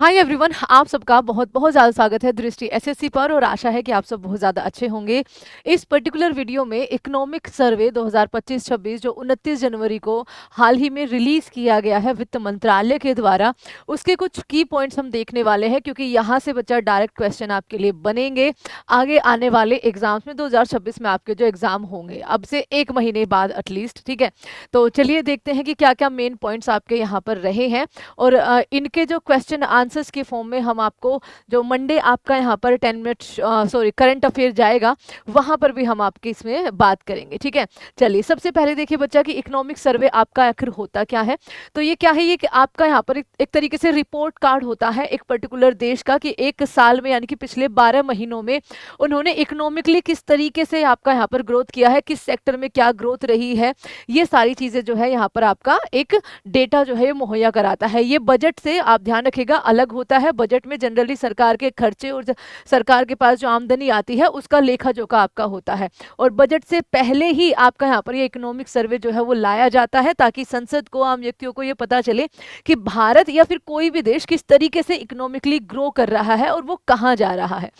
Hi everyone, आप सबका बहुत बहुत ज़्यादा स्वागत है दृष्टि एसएससी पर और आशा है कि आप सब बहुत ज़्यादा अच्छे होंगे। इस पर्टिकुलर वीडियो में इकोनॉमिक सर्वे 2025-26 जो 29 जनवरी को हाल ही में रिलीज़ किया गया है वित्त मंत्रालय के द्वारा, उसके कुछ की पॉइंट्स हम देखने वाले हैं क्योंकि यहाँ से बच्चा डायरेक्ट क्वेश्चन आपके लिए बनेंगे आगे आने वाले एग्जाम्स में। 2026 में आपके जो एग्ज़ाम होंगे अब से 1 महीने बाद एटलीस्ट, ठीक है। तो चलिए देखते हैं कि क्या क्या मेन पॉइंट्स आपके यहाँ पर रहे हैं और इनके जो क्वेश्चन आंसर्स के फॉर्म में हम आपको जो मंडे आपका यहाँ पर 10 मिनट करंट अफेयर जाएगा, वहाँ पर भी हम आपके इसमें बात करेंगे, ठीक है। चलिए सबसे पहले देखिए बच्चा कि इकोनॉमिक सर्वे आपका आखिर होता क्या है। तो ये क्या है, ये कि आपका यहाँ पर एक तरीके से रिपोर्ट कार्ड होता है एक पर्टिकुलर देश का कि एक साल में यानी कि पिछले 12 महीनों में उन्होंने इकोनॉमिकली किस तरीके से आपका यहाँ पर ग्रोथ किया है, किस सेक्टर में क्या ग्रोथ रही है, ये सारी चीज़ें जो है यहाँ पर आपका एक डेटा जो है ये मुहैया कराता है। ये बजट से आप ध्यान रखिएगा अलग होता है। बजट में जनरली सरकार के खर्चे और सरकार के पास जो आमदनी आती है उसका लेखा जोखा आपका होता है, और बजट से पहले ही आपका यहाँ पर ये इकोनॉमिक सर्वे जो है वो लाया जाता है ताकि संसद को, आम व्यक्तियों को ये पता चले कि भारत या फिर कोई भी देश किस तरीके से इकोनॉमिकली ग्रो कर रहा है और वो कहाँ जा रहा है।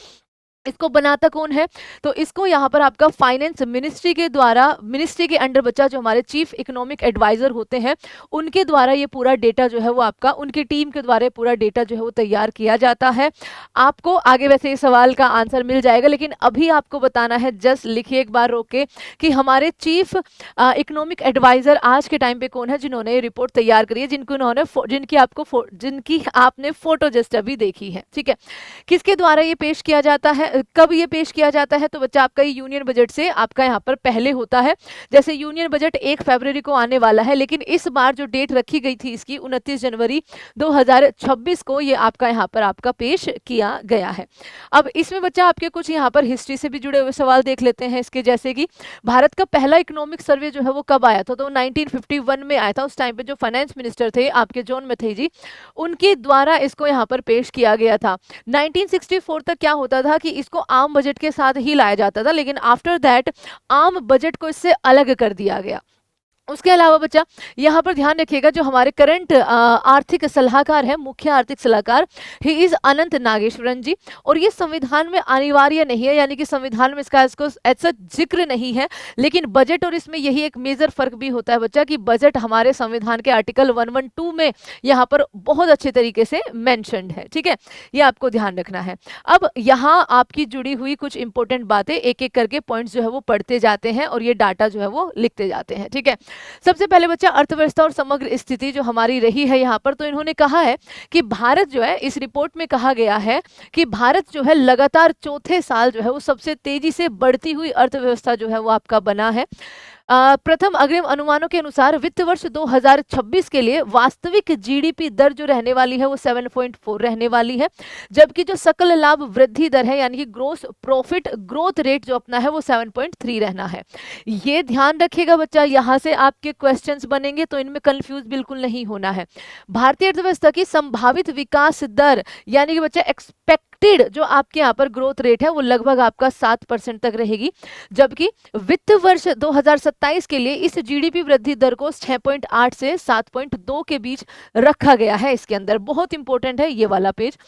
इसको बनाता कौन है, तो इसको यहाँ पर आपका फाइनेंस मिनिस्ट्री के द्वारा, मिनिस्ट्री के अंडर बच्चा जो हमारे चीफ इकोनॉमिक एडवाइजर होते हैं उनके द्वारा ये पूरा डेटा जो है वो आपका, उनकी टीम के द्वारा पूरा डेटा जो है वो तैयार किया जाता है। आपको आगे वैसे इस सवाल का आंसर मिल जाएगा, लेकिन अभी आपको बताना है, जस्ट लिखिए एक बार रोक के कि हमारे चीफ इकोनॉमिक एडवाइजर आज के टाइम पे कौन है जिन्होंने ये रिपोर्ट तैयार करी है, जिनकी आपने फोटो जस्ट अभी देखी है, ठीक है। किसके द्वारा ये पेश किया जाता है, कब ये पेश किया जाता है, तो बच्चा आपका ये यूनियन बजट से आपका यहाँ पर पहले होता है। जैसे यूनियन बजट 1 फरवरी को आने वाला है, लेकिन इस बार जो डेट रखी गई थी इसकी 29 जनवरी 2026 को ये आपका यहाँ पर आपका पेश किया गया है। अब इसमें बच्चा आपके कुछ यहाँ पर हिस्ट्री से भी जुड़े हुए सवाल देख लेते हैं इसके, जैसे कि भारत का पहला इकोनॉमिक सर्वे जो है वो कब आया था, तो 1951 में आया था। उस टाइम पे जो फाइनेंस मिनिस्टर थे आपके जॉन मैथेई जी, उनके द्वारा इसको यहाँ पर पेश किया गया था। 1964 तक क्या होता था कि इसको आम बजट के साथ ही लाया जाता था, लेकिन आफ्टर दैट आम बजट को इससे अलग कर दिया गया। उसके अलावा बच्चा यहाँ पर ध्यान रखिएगा, जो हमारे करंट आर्थिक सलाहकार है, मुख्य आर्थिक सलाहकार, ही इज अनंत नागेश्वरन जी, और ये संविधान में अनिवार्य नहीं है, यानी कि संविधान में इसको ऐसा जिक्र नहीं है, लेकिन बजट और इसमें यही एक मेजर फर्क भी होता है बच्चा कि बजट हमारे संविधान के आर्टिकल 112 में यहाँ पर बहुत अच्छे तरीके से मैंशनड है, ठीक है। ये आपको ध्यान रखना है। अब यहाँ आपकी जुड़ी हुई कुछ इंपॉर्टेंट बातें एक एक करके पॉइंट्स जो है वो पढ़ते जाते हैं और ये डाटा जो है वो लिखते जाते हैं, ठीक है। सबसे पहले बच्चा अर्थव्यवस्था और समग्र स्थिति जो हमारी रही है यहाँ पर, तो इन्होंने कहा है कि भारत जो है, इस रिपोर्ट में कहा गया है कि भारत जो है लगातार चौथे साल जो है वो सबसे तेजी से बढ़ती हुई अर्थव्यवस्था जो है वो आपका बना है। प्रथम अग्रिम अनुमानों के अनुसार वित्त वर्ष 2026 के लिए वास्तविक जीडीपी दर जो रहने वाली है वो 7.4 रहने वाली है, जबकि जो सकल लाभ वृद्धि दर है यानी कि ग्रोस प्रॉफिट ग्रोथ रेट जो अपना है वो 7.3 रहना है। ये ध्यान रखिएगा बच्चा, यहाँ से आपके क्वेश्चंस बनेंगे तो इनमें कंफ्यूज बिल्कुल नहीं होना है। भारतीय अर्थव्यवस्था की संभावित विकास दर यानी कि बच्चा एक्सपेक्टेड जो आपके यहाँ पर ग्रोथ रेट है वो लगभग आपका 7% तक रहेगी, जबकि वित्त वर्ष 2027 के लिए इस जीडीपी वृद्धि दर को 6.8 से 7.2 के बीच रखा गया है। इसके अंदर बहुत इंपॉर्टेंट है ये वाला पेज।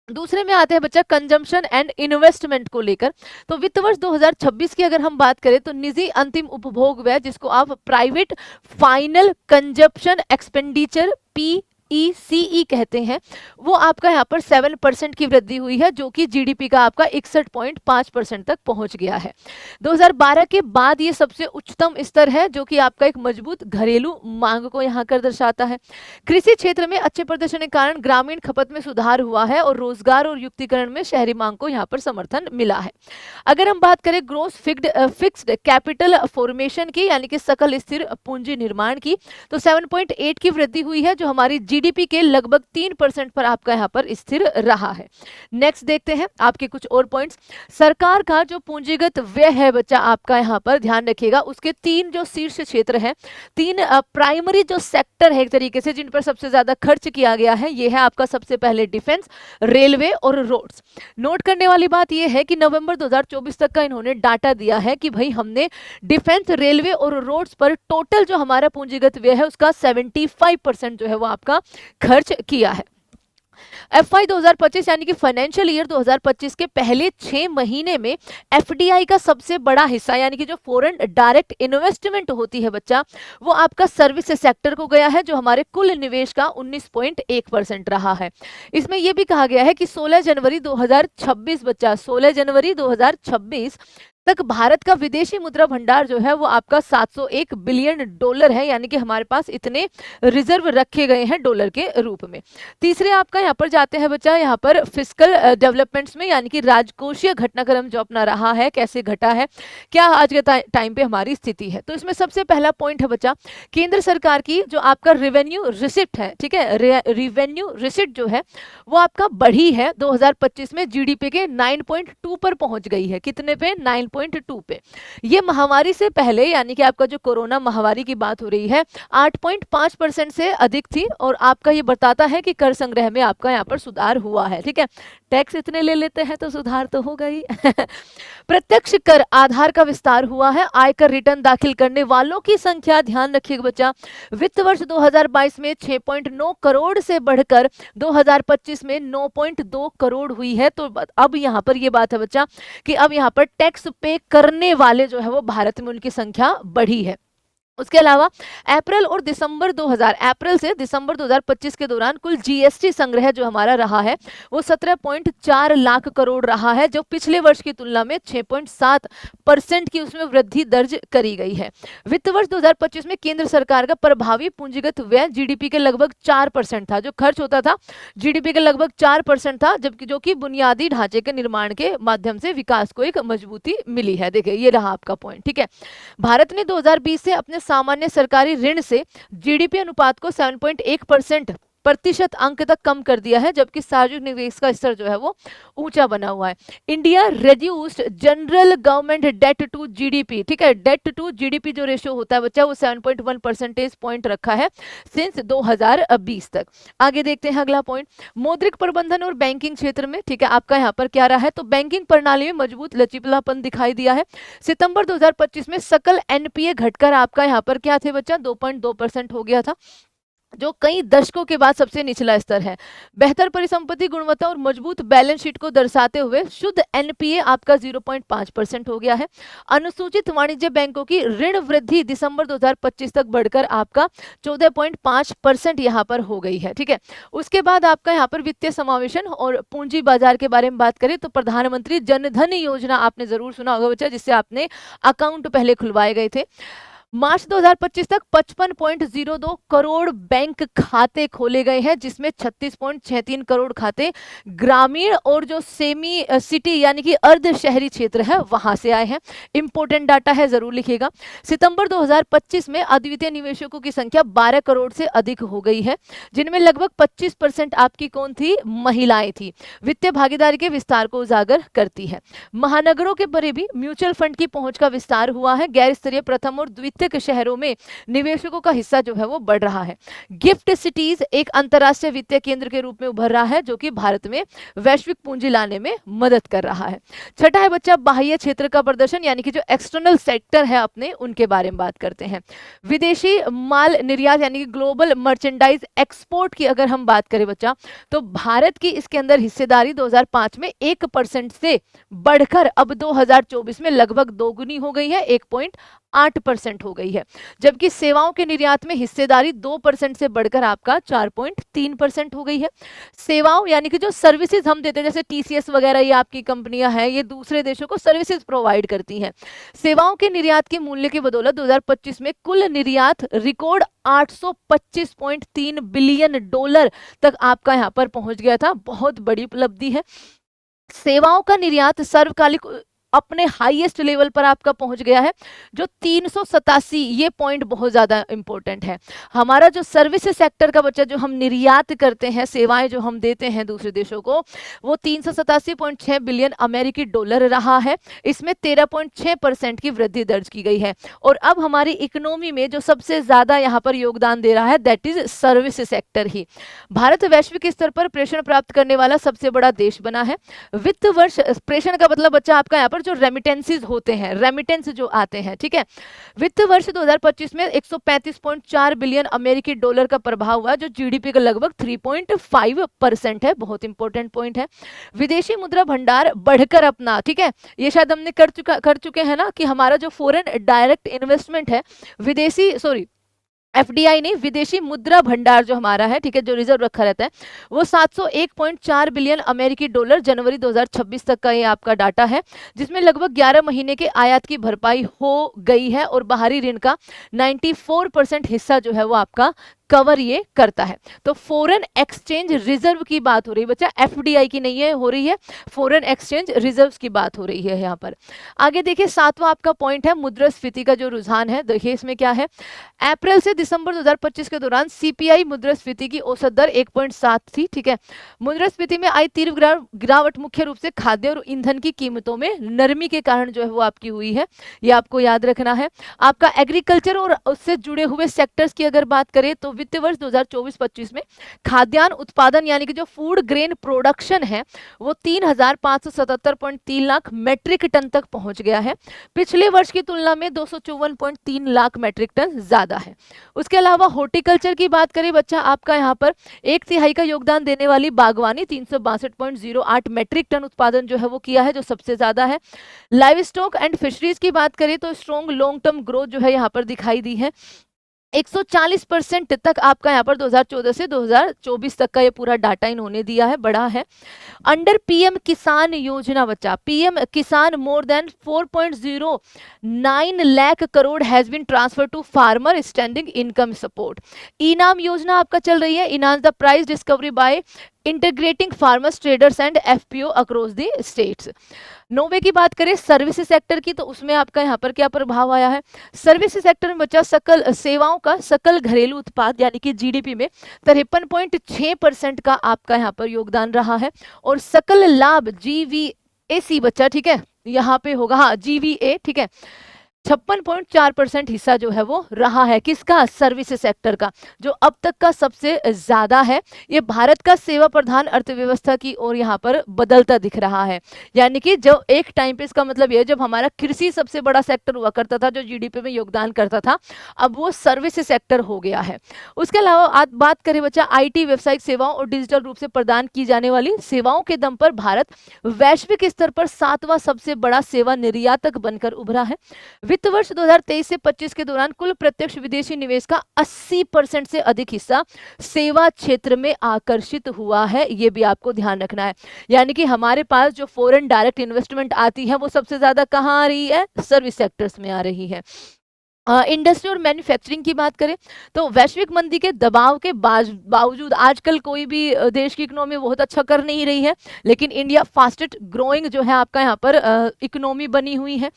दूसरे में आते हैं बच्चा कंजम्पशन एंड इन्वेस्टमेंट को लेकर। तो वित्त वर्ष 2026 की अगर हम बात करें तो निजी अंतिम उपभोग व्यय, जिसको आप private final consumption expenditure PECE कहते हैं, वो आपका यहाँ पर 7% की वृद्धि हुई है, जो कि जीडीपी का आपका 61.5% तक पहुंच गया है। 2012 के बाद ये सबसे उच्चतम स्तर है, जो कि आपका एक मजबूत घरेलू मांग को यहाँ कर दर्शाता है। कृषि क्षेत्र में अच्छे प्रदर्शन के कारण ग्रामीण खपत में सुधार हुआ है और रोजगार और युक्तिकरण में शहरी मांग को यहाँ पर समर्थन मिला है। अगर हम बात करें ग्रोस फिक्स्ड कैपिटल फॉर्मेशन की यानी कि सकल स्थिर पूंजी निर्माण की, तो 7.8 की वृद्धि हुई है, जो हमारी जीडीपी के लगभग 3% पर आपका यहाँ पर स्थिर रहा है। नेक्स्ट देखते हैं आपके कुछ और पॉइंट्स। सरकार का जो पूंजीगत व्यय है बच्चा आपका यहाँ पर ध्यान रखिएगा, उसके 3 जो शीर्ष क्षेत्र हैं, 3 प्राइमरी जो सेक्टर है एक तरीके से जिन पर सबसे ज्यादा खर्च किया गया है, ये है आपका सबसे पहले डिफेंस, रेलवे और रोड्स। नोट करने वाली बात यह है कि नवंबर 2024 तक का इन्होंने डाटा दिया है कि भाई हमने डिफेंस, रेलवे और रोड्स पर टोटल जो हमारा पूंजीगत व्यय है उसका 75% जो है वो आपका खर्च किया है। FY 2025 यानी कि फाइनेंशियल ईयर 2025 के पहले 6 महीने में FDI का सबसे बड़ा हिस्सा यानी कि जो फॉरेन डायरेक्ट इन्वेस्टमेंट होती है बच्चा, वो आपका सर्विस सेक्टर को गया है, जो हमारे कुल निवेश का 19.1% रहा है। इसमें यह भी कहा गया है कि 16 जनवरी 2026 बच्चा, 16 जनवरी 2026 तक भारत का विदेशी मुद्रा भंडार जो है वो आपका 701 बिलियन डॉलर है, यानी कि हमारे पास इतने रिजर्व रखे गए हैं डॉलर के रूप में। तीसरे आपका यहाँ पर जाते हैं बच्चा, यहाँ पर फिस्कल डेवलपमेंट्स में, यानी कि राजकोषीय घटनाक्रम जो अपना रहा है, कैसे घटा है, क्या आज के टाइम पे हमारी स्थिति है। तो इसमें सबसे पहला पॉइंट है बच्चा, केंद्र सरकार की जो आपका रेवेन्यू रिसिप्ट है, ठीक है, रेवेन्यू रिसिप्ट जो है वो आपका बढ़ी है 2025 में, जीडीपी के 9.2 पर पहुंच गई है। कितने पे? 9.2 पे। ये महामारी से पहले यानी कि आपका जो कोरोना महामारी की बात हो रही है 8.5% से अधिक थी, और आपका ये बताता है कि कर संग्रह में आपका यहाँ पर सुधार हुआ है। ठीक है, टैक्स इतने ले लेते हैं तो सुधार तो होगा ही। प्रत्यक्ष कर आधार का विस्तार हुआ है, आयकर रिटर्न दाखिल करने वालों की संख्या, ध्यान रखिएगा बच्चा, वित्त वर्ष 2022 में 6.9 करोड़ से बढ़कर 2025 में 9.2 करोड़ हुई है। तो अब यहाँ पर ये बात है बच्चा कि अब यहाँ पर टैक्स पे करने वाले जो है वो भारत में उनकी संख्या बढ़ी है। उसके अलावा अप्रैल से दिसंबर 2025 के दौरान कुल जीएसटी संग्रह जो हमारा रहा है वो 17.4 लाख करोड़ रहा है, जो पिछले वर्ष की तुलना में 6.7% की उसमें वृद्धि दर्ज करी गई है। वित्त वर्ष 2025 में केंद्र सरकार का प्रभावी पूंजीगत व्यय जीडीपी के लगभग 4% था, जो खर्च होता था जीडीपी के लगभग 4% था, जबकि जो कि बुनियादी ढांचे के निर्माण के माध्यम से विकास को एक मजबूती मिली है। देखिए ये रहा आपका पॉइंट। ठीक है, भारत ने 2020 से अपने सामान्य सरकारी ऋण से जीडीपी अनुपात को 7.1% अंक तक कम कर दिया है, जबकि सार्वजनिक निवेश का स्तर जो है वो ऊंचा बना हुआ है। India reduced general government debt to GDP, ठीक है, डेट टू जीडीपी जो रेशियो होता है बच्चा वो 7.1 परसेंटेज पॉइंट रखा है सिंस 2020 तक। आगे देखते हैं अगला पॉइंट, मौद्रिक प्रबंधन और बैंकिंग क्षेत्र में, ठीक है, आपका यहाँ पर क्या रहा है, तो बैंकिंग प्रणाली में मजबूत लचीलापन दिखाई दिया है। सितंबर 2025 में सकल एनपीए घटकर आपका यहाँ पर क्या थे बच्चा, 2.2% हो गया था, जो कई दशकों के बाद सबसे निचला स्तर है। बेहतर परिसंपत्ति गुणवत्ता और मजबूत बैलेंस शीट को दर्शाते हुए शुद्ध एनपीए आपका 0.5% हो गया है। अनुसूचित वाणिज्य बैंकों की ऋण वृद्धि दिसंबर 2025 तक बढ़कर आपका 14.5% यहाँ पर हो गई है। ठीक है, उसके बाद आपका यहाँ पर वित्तीय समावेशन और पूंजी बाजार के बारे में बात करें तो प्रधानमंत्री जनधन योजना आपने जरूर सुना होगा बच्चा, जिससे आपने अकाउंट पहले खुलवाए गए थे। मार्च 2025 तक 55.02 करोड़ बैंक खाते खोले गए हैं, जिसमें 36.63 करोड़ खाते ग्रामीण और जो सेमी सिटी यानी कि अर्ध शहरी क्षेत्र है वहां से आए हैं। इंपॉर्टेंट डाटा है, जरूर लिखिएगा। सितंबर 2025 में अद्वितीय निवेशकों की संख्या 12 करोड़ से अधिक हो गई है, जिनमें लगभग 25% आपकी कौन थी, महिलाएं थी। वित्तीय भागीदारी के विस्तार को उजागर करती है। महानगरों के परे भी म्यूचुअल फंड की पहुंच का विस्तार हुआ है। गैर स्तरीय प्रथम और द्वितीय शहरों में निवेशकों का हिस्सा जो है वो बढ़ रहा है। गिफ्ट सिटीज एक अंतरराष्ट्रीय वित्तीय केंद्र के रूप में उभर रहा है, जो कि भारत में वैश्विक पूंजी लाने में मदद कर रहा है। छठा है बच्चा बाह्य क्षेत्र का प्रदर्शन, यानी कि जो एक्सटर्नल सेक्टर है अपने, उनके बारे में बात करते हैं। विदेशी माल निर्यात यानी कि ग्लोबल मर्चेंडाइज एक्सपोर्ट की अगर हम बात करें बच्चा, तो भारत की इसके अंदर हिस्सेदारी 2005 में 1% से बढ़कर अब 2024 में लगभग दोगुनी हो गई है, 1.8% हो गई है। जबकि सेवाओं के निर्यात में हिस्सेदारी 2% से बढ़कर आपका 4.3% हो गई है। सेवाओं यानी कि जो सर्विसेज हम देते हैं, जैसे टीसीएस वगैरह, ये आपकी कंपनियां हैं, ये दूसरे देशों को सर्विसेज प्रोवाइड करती हैं। सेवाओं के निर्यात के मूल्य की बदौलत 2025 में कुल निर्यात रिकॉर्ड 825.3 बिलियन डॉलर तक आपका यहाँ पर पहुंच गया था। बहुत बड़ी उपलब्धि है। सेवाओं का निर्यात सर्वकालिक अपने हाईएस्ट लेवल पर आपका पहुंच गया है, जो 387, ये पॉइंट बहुत ज्यादा इंपॉर्टेंट है। हमारा जो सर्विस सेक्टर का बच्चा, जो हम निर्यात करते हैं, सेवाएं जो हम देते हैं दूसरे देशों को, वो 387.6 बिलियन अमेरिकी डॉलर रहा है। इसमें 13.6% की वृद्धि दर्ज की गई है। और अब हमारी इकोनॉमी में जो सबसे ज्यादा यहाँ पर योगदान दे रहा है, दैट इज सर्विस सेक्टर ही। भारत वैश्विक स्तर पर प्रेषण प्राप्त करने वाला सबसे बड़ा देश बना है। वित्त वर्ष, प्रेषण का मतलब बच्चा आपका यहाँ पर जो रेमिटेंसेज होते हैं, रेमिटेंस जो आते हैं, ठीक है, वित्त वर्ष 2025 में 135.4 बिलियन अमेरिकी डॉलर का प्रभाव हुआ, जो जीडीपी का लगभग 3.5% है। बहुत इंपॉर्टेंट पॉइंट है। विदेशी मुद्रा भंडार बढ़कर अपना, ठीक है, ये शायद हमने कर चुके हैं ना, कि हमारा जो फॉरेन डायरेक्ट इन्वेस्टमेंट है, विदेशी एफडीआई नहीं, विदेशी मुद्रा भंडार जो हमारा है, ठीक है, जो रिजर्व रखा रहता है, वो 701.4 बिलियन अमेरिकी डॉलर जनवरी 2026 तक का ये आपका डाटा है, जिसमें लगभग 11 महीने के आयात की भरपाई हो गई है और बाहरी ऋण का 94% हिस्सा जो है वो आपका कवर ये करता है। तो फॉरेन एक्सचेंज रिजर्व की बात हो रही है बच्चा, एफडीआई की नहीं है, हो रही है फॉरेन एक्सचेंज रिजर्व्स की बात हो रही है यहाँ पर। आगे देखिए 7वां आपका पॉइंट है मुद्रास्फीति का जो रुझान है। देखिए इसमें क्या है, अप्रैल से दिसंबर 2025 के दौरान सीपीआई मुद्रास्फीति की औसत दर 1.7 थी, ठीक है। मुद्रास्फीति में आई तीव्र गिरावट मुख्य रूप से खाद्य और ईंधन की कीमतों में नरमी के कारण जो है वो आपकी हुई है, ये आपको याद रखना है। आपका एग्रीकल्चर और उससे जुड़े हुए सेक्टर्स की अगर बात करें तो वित्त वर्ष 2024-25 में खाद्यान्न उत्पादन यानी कि जो फूड ग्रेन प्रोडक्शन है वो 3,577.3 लाख मेट्रिक टन तक पहुंच गया है। पिछले वर्ष की तुलना में 254.3 लाख मेट्रिक टन ज्यादा है। उसके अलावा हॉर्टिकल्चर की बात करें बच्चा, आपका यहाँ पर 1/3 का योगदान देने वाली बागवानी 362.08 मेट्रिक टन उत्पादन जो है वो किया है, जो सबसे ज्यादा है। लाइव स्टॉक एंड फिशरीज की बात करें तो स्ट्रॉन्ग लॉन्ग टर्म ग्रोथ जो है यहाँ पर दिखाई दी है। 140% तक आपका यहाँ पर 2014 से 2024 तक का ये पूरा डाटा इन्होंने दिया है, बड़ा है। अंडर पीएम किसान योजना बच्चा, PM Kisan more than 4.09 lakh crore has been transfer to farmer standing income support. ENAM योजना आपका चल रही है, eNAM the price discovery by integrating farmers traders and FPO across the states. 9वें की बात करें सर्विस सेक्टर की, तो उसमें आपका यहाँ पर क्या प्रभाव आया है, सर्विस सेक्टर में बच्चा सकल सेवाओं का सकल घरेलू उत्पाद यानी कि जीडीपी में 53.6% का आपका यहाँ पर योगदान रहा है। और सकल लाभ जीवीएसी बच्चा, ठीक है, यहाँ पे होगा, हाँ जीवीए, ठीक है, 56.4% हिस्सा जो है वो रहा है किसका, सर्विस सेक्टर का, जो अब तक का सबसे ज्यादा है। ये भारत का सेवा प्रधान अर्थव्यवस्था की ओर यहाँ पर बदलता दिख रहा है। यानी कि जो एक टाइम पे, इसका मतलब ये, जब हमारा कृषि सबसे बड़ा सेक्टर हुआ करता था जो जीडीपी में योगदान करता था, अब वो सर्विस सेक्टर हो गया है। उसके अलावा आज बात करें बच्चा आईटी व्यावसायिक सेवाओं और डिजिटल रूप से प्रदान की जाने वाली सेवाओं के दम पर भारत वैश्विक स्तर पर 7वां सबसे बड़ा सेवा निर्यातक बनकर उभरा है। वित्त वर्ष 2023 से 25 के दौरान कुल प्रत्यक्ष विदेशी निवेश का 80% से अधिक हिस्सा सेवा क्षेत्र में आकर्षित हुआ है, ये भी आपको ध्यान रखना है। यानी कि हमारे पास जो फॉरेन डायरेक्ट इन्वेस्टमेंट आती है वो सबसे ज्यादा कहाँ आ रही है, सर्विस सेक्टर्स में आ रही है। इंडस्ट्री और मैन्युफैक्चरिंग की बात करें तो वैश्विक मंदी के दबाव के बावजूद आजकल कोई भी देश की इकोनॉमी बहुत अच्छा कर नहीं रही है, लेकिन इंडिया फास्टेस्ट ग्रोइंग जो है आपका यहाँ पर इकोनॉमी बनी हुई है।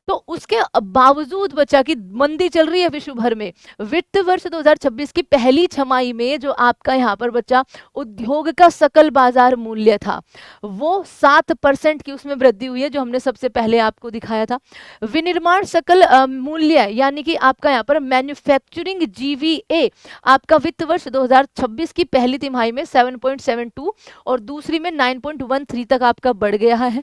तो उसके बावजूद बच्चा की मंदी चल रही है विश्व भर में, वित्त वर्ष 2026 की पहली छमाही में जो आपका यहाँ पर बच्चा उद्योग का सकल बाजार मूल्य था वो 7% की उसमें वृद्धि हुई है, जो हमने सबसे पहले आपको दिखाया था। विनिर्माण सकल मूल्य यानी कि आपका यहाँ पर मैन्युफैक्चरिंग जीवीए आपका वित्त वर्ष 2026 की पहली तिमाही में 7.72 और दूसरी में 9.13 तक आपका बढ़ गया है।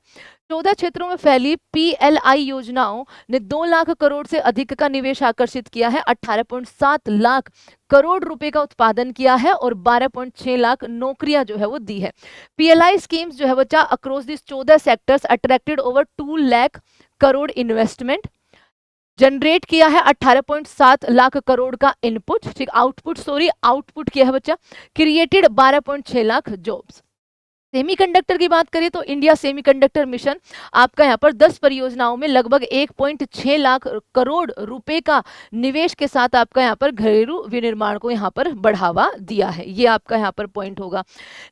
14 क्षेत्रों में फैली पीएलआई योजनाओं ने 2 लाख करोड़ से अधिक का निवेश आकर्षित किया है, 18.7 लाख करोड़ रुपए का उत्पादन किया है और 12.6 लाख नौकरियां जो है वो दी है। पीएलआई स्कीम्स जो है बच्चा across this 14 sectors attracted over 2 lakh crore investment, generate किया है 18.7 लाख करोड़ का इनपुट, ठीक, आउटपुट किया है बच्चा, क्रिएटेड 12.6 लाख जॉब्स। सेमीकंडक्टर की बात करें तो इंडिया सेमीकंडक्टर मिशन आपका यहाँ पर 10 परियोजनाओं में लगभग 1.6 लाख करोड़ रुपए का निवेश के साथ आपका यहाँ पर घरेलू विनिर्माण को यहाँ पर बढ़ावा दिया है, ये आपका यहाँ पर पॉइंट होगा।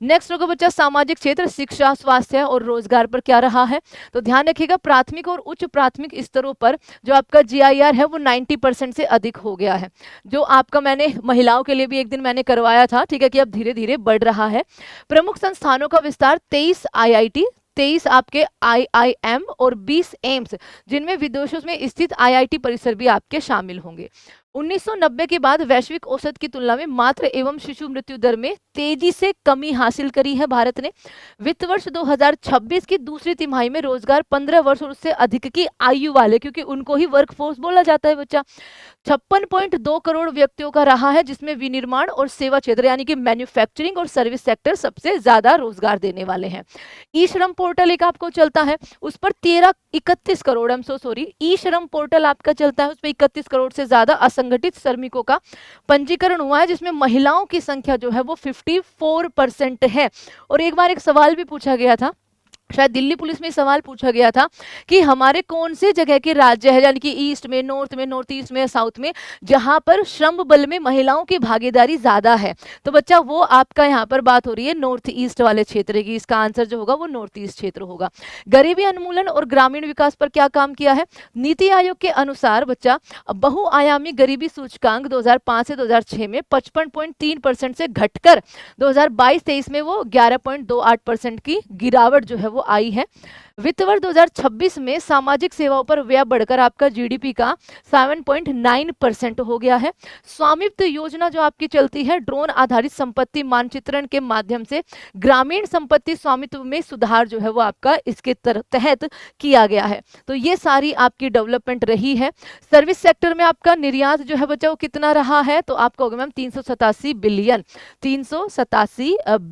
नेक्स्ट होगा बच्चा सामाजिक क्षेत्र, शिक्षा, स्वास्थ्य और रोजगार पर क्या रहा है, तो ध्यान रखिएगा प्राथमिक और उच्च प्राथमिक स्तरों पर जो आपका जीआईआर है वो 90% से अधिक हो गया है, जो आपका मैंने महिलाओं के लिए भी एक दिन मैंने करवाया था, ठीक है, कि अब धीरे धीरे बढ़ रहा है। प्रमुख संस्थानों का विस्तार 23 आईआईटी, 23 आपके आईआईएम और 20 एम्स जिनमें विदेशों में स्थित आईआईटी परिसर भी आपके शामिल होंगे। 1990 के बाद वैश्विक औसत की तुलना में मातृ एवं शिशु मृत्यु दर में तेजी से कमी हासिल करी है भारत ने। वित्त वर्ष 2026 की दूसरी तिमाही में रोजगार 15 वर्ष और उससे अधिक की आयु वाले, क्योंकि उनको ही वर्कफोर्स बोला जाता है बच्चा, 56.2 करोड़ व्यक्तियों का रहा है, जिसमें विनिर्माण और सेवा क्षेत्र यानी कि मैन्युफैक्चरिंग और सर्विस सेक्टर सबसे ज्यादा रोजगार देने वाले हैं। ई श्रम पोर्टल एक आपको चलता है, उस पर 31 crore, I am so sorry, e Shram portal आपका चलता है, उस पर 31 करोड़ से ज्यादा असंगठित श्रमिकों का पंजीकरण हुआ है, जिसमें महिलाओं की संख्या जो है वो 54% है। और एक बार एक सवाल भी पूछा गया था, शायद दिल्ली पुलिस में सवाल पूछा गया था कि हमारे कौन से जगह के राज्य है, यानी कि ईस्ट में, नॉर्थ ईस्ट में, साउथ में, जहां पर श्रम बल में महिलाओं की भागीदारी ज्यादा है। तो बच्चा वो आपका यहाँ पर बात हो रही है नॉर्थ ईस्ट वाले क्षेत्र की। इसका आंसर जो होगा वो नॉर्थ ईस्ट क्षेत्र होगा। गरीबी उन्मूलन और ग्रामीण विकास पर क्या काम किया है? नीति आयोग के अनुसार बच्चा बहुआयामी गरीबी सूचकांक 2005 से 2006 में 55.3% से घटकर 2022-23 में वो 11.28% की गिरावट जो है वो आई है। वित्त वर्ष 2026 में सामाजिक सेवाओं पर व्यय बढ़कर आपका जीडीपी का 7.9% हो गया है। स्वामित्व योजना जो आपकी चलती है, ड्रोन आधारित संपत्ति मानचित्रण के माध्यम से ग्रामीण संपत्ति स्वामित्व में सुधार जो है वो आपका इसके तहत किया गया है। तो ये सारी आपकी डेवलपमेंट रही है। सर्विस सेक्टर में आपका निर्यात जो है बच्चा वो कितना रहा है? तो आपका होगा मैम 387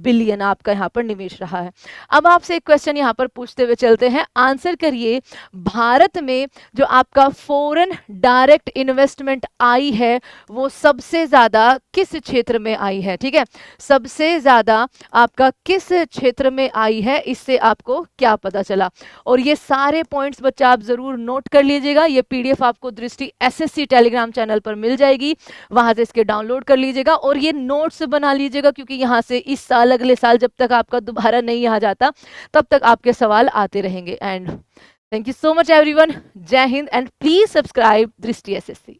बिलियन आपका यहाँ पर निवेश रहा है। अब आपसे एक क्वेश्चन यहाँ पर पूछते हुए चलते हैं, आंसर करिए। भारत में जो आपका फॉरेन डायरेक्ट इन्वेस्टमेंट आई है वो सबसे ज्यादा किस क्षेत्र में आई है? ठीक है, सबसे ज्यादा आपका किस क्षेत्र में आई है, इससे आपको क्या पता चला? और ये सारे पॉइंट्स बच्चा आप जरूर नोट कर लीजिएगा। ये पीडीएफ आपको दृष्टि एसएससी टेलीग्राम चैनल पर मिल जाएगी, वहां से इसके डाउनलोड कर लीजिएगा और ये नोट्स बना लीजिएगा, क्योंकि यहाँ से इस साल, अगले साल जब तक आपका दोबारा नहीं आ जाता तब तक आपके सवाल आते रहेंगे। And thank you so much everyone. जय हिंद एंड प्लीज सब्सक्राइब दृष्टि एसएससी।